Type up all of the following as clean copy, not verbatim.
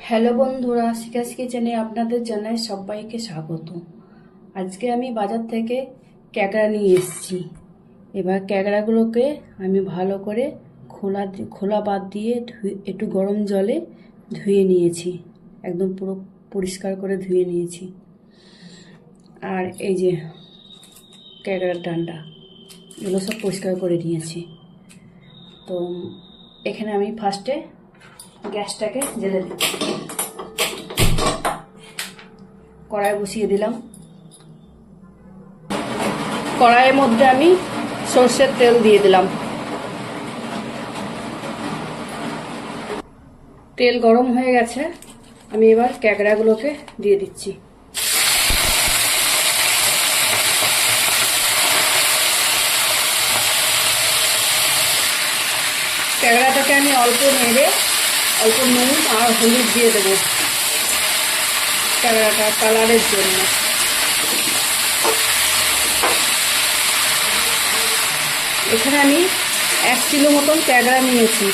Hello বন্ধুরা, শিখাস কিচেনে আপনাদের জানাই সবাইকে স্বাগত। আজকে আমি বাজার থেকে ক্যাকড়া নিয়ে এসেছি। এবার ক্যাকড়াগুলোকে আমি ভালো করে খোলা বাদ দিয়ে একটু গরম জলে ধুয়ে নিয়েছি। একদম পুরো পরিষ্কার করে ধুয়ে নিয়েছি। আর এই যে ক্যাকড়ার ডান্ডা, এগুলো সব পরিষ্কার করে নিয়েছি। তো এখানে আমি ফার্স্টে গ্যাসটাকে জ্বেলে দিচ্ছি। কড়াই বসিয়ে দিলাম। কড়াইয়ের মধ্যে আমি সর্ষের তেল দিয়ে দিলাম। তেল গরম হয়ে গেছে, আমি এবার ক্যাকড়াগুলোকে দিয়ে দিচ্ছি। ক্যাকড়াটাকে আমি অল্প নেড়ে অল্প নুন আর হলুদ দিয়ে দেবো ক্যাকড়াটা কালারের জন্য। এখানে আমি 1 কিলো মতন ক্যাকড়া নিয়েছি।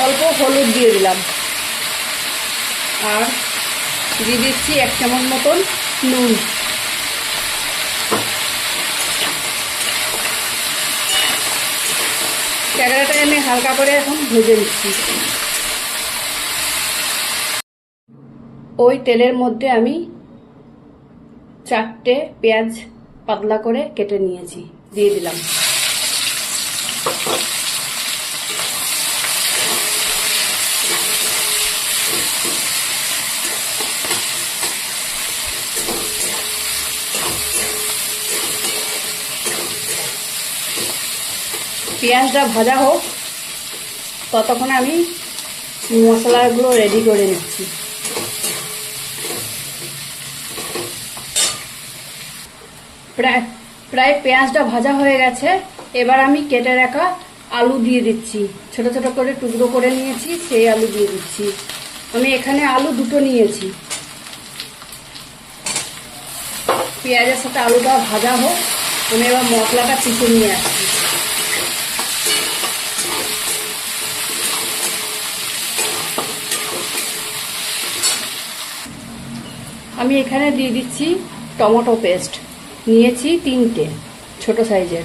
অল্প হলুদ দিয়ে দিলাম আর দিয়ে দিচ্ছি 1 চামচ মতন নুন। ক্যাকড়াটা আমি হালকা করে এখন ভেজে নিচ্ছি। ওই তেলের মধ্যে আমি 4টে পেঁয়াজ পাতলা করে কেটে নিয়েছি, দিয়ে দিলাম। পেঁয়াজটা ভাজা হোক, ততক্ষণ আমি মশলাগুলো রেডি করে নিচ্ছি। প্রায় পেঁয়াজটা ভাজা হয়ে গেছে। এবার আমি কেটে রাখা আলু দিয়ে দিচ্ছি। ছোট ছোট করে টুকরো করে নিয়েছি, সেই আলু দিয়ে দিচ্ছি। আমি এখানে আলু 2টো নিয়েছি। পেঁয়াজের সাথে আলুটা ভাজা হোক, আমি এবার মশলাটা পিষে নিয়ে আসছি। আমি এখানে দিয়ে দিচ্ছি টমেটো পেস্ট। নিয়েছি 3টে ছোট সাইজের।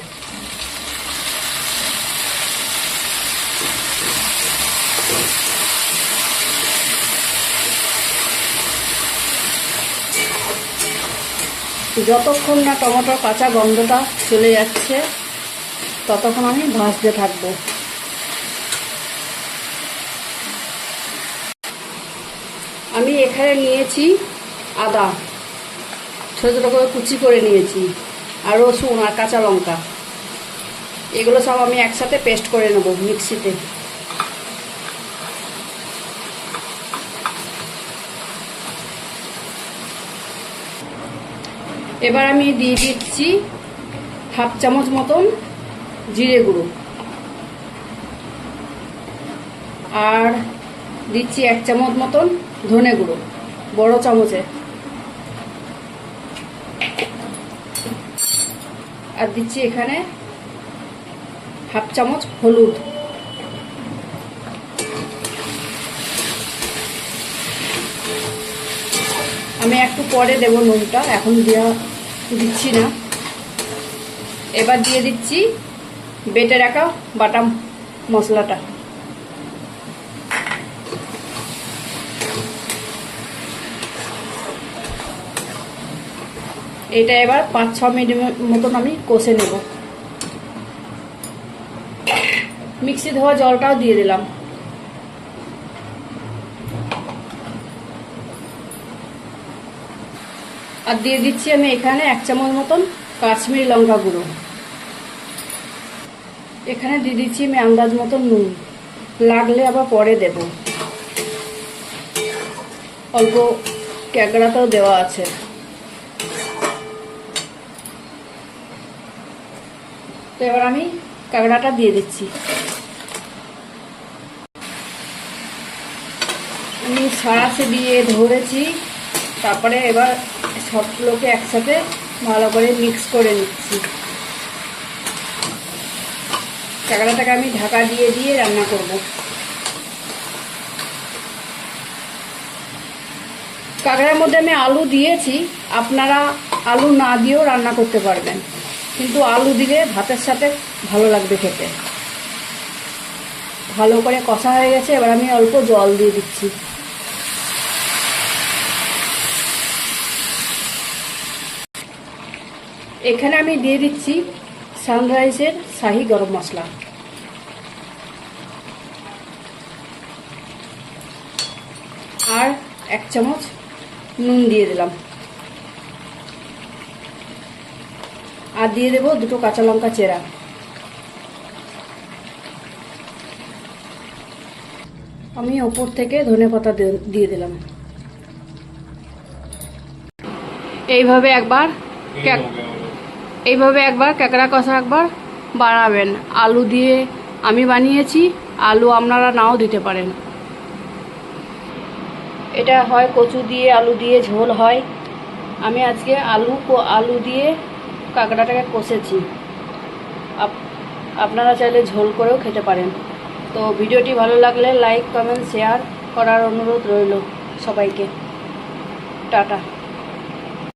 যতক্ষণ না টমেটোর কাঁচা গন্ধটা চলে যাচ্ছে, ততক্ষণ আমি ভাজতে থাকবো। আমি এখানে নিয়েছি আদা, ছোটো ছোটো করে কুচি করে নিয়েছি, আর রসুন আর কাঁচা লঙ্কা। এগুলো সব আমি একসাথে পেস্ট করে নেব মিক্সিতে। এবার আমি দিয়ে দিচ্ছি 1/2 চামচ মতন জিরে গুঁড়ো, আর দিচ্ছি 1 চামচ মতন ধনে গুঁড়ো, বড় চামচে। আর দিচ্ছি এখানে 1/2 চামচ হলুদ। আমি একটু পরে দেবো নুনটা, এখন দিচ্ছি না। এবার দিয়ে দিচ্ছি বেটে রাখা বাটা মশলাটা। এটা এবার 5-6 মিনিট মতন আমি কষে নেব। মিক্সি ধোয়া জলটাও দিয়ে দিলাম। আর দিয়ে দিচ্ছি আমি এখানে 1 চামচ মতন কাশ্মীরি লঙ্কা গুঁড়ো। এখানে দিয়ে দিচ্ছি আমি আন্দাজ মতন নুন, লাগলে আবার পরে দেব। অল্প ক্যাকড়াতেও দেওয়া আছে। তো এবার আমি কাঁকড়াটা দিয়ে দিচ্ছি। আমি সাঁড়াশে দিয়ে ধরেছি। তারপরে এবার সবগুলোকে একসাথে ভালো করে মিক্স করে নিচ্ছি। কাঁকড়াটাকে আমি ঢাকা দিয়ে দিয়ে রান্না করব। কাঁকড়ার মধ্যে আমি আলু দিয়েছি, আপনারা আলু না দিয়েও রান্না করতে পারবেন, কিন্তু আলু দিলে ভাতের সাথে ভালো লাগবে খেতে। ভালো করে কষা হয়ে গেছে, এবার আমি অল্প জল দিয়ে দিচ্ছি। এখানে আমি দিয়ে দিচ্ছি সানরাইজের শাহি গরম মশলা, আর 1 চামচ নুন দিয়ে দিলাম, আর দিয়ে দেবো 2 কাঁচা লঙ্কা চেরা। আমি ওপর থেকে ধনেপাতা দিয়ে দিলাম। এইভাবে একবার কাঁকড়া কষা একবার বানাবেন। আলু দিয়ে আমি বানিয়েছি, আলু আপনারা নাও দিতে পারেন। এটা হয় কচু দিয়ে আলু দিয়ে ঝোল হয়, আমি আজকে আলু দিয়ে কাঁকড়াটাকে কষেছি। আপনারা চাইলে ঝোল করেও খেতে পারেন। তো ভিডিওটি ভালো লাগলে লাইক, কমেন্ট, শেয়ার করার অনুরোধ রইল সবাইকে। টাটা।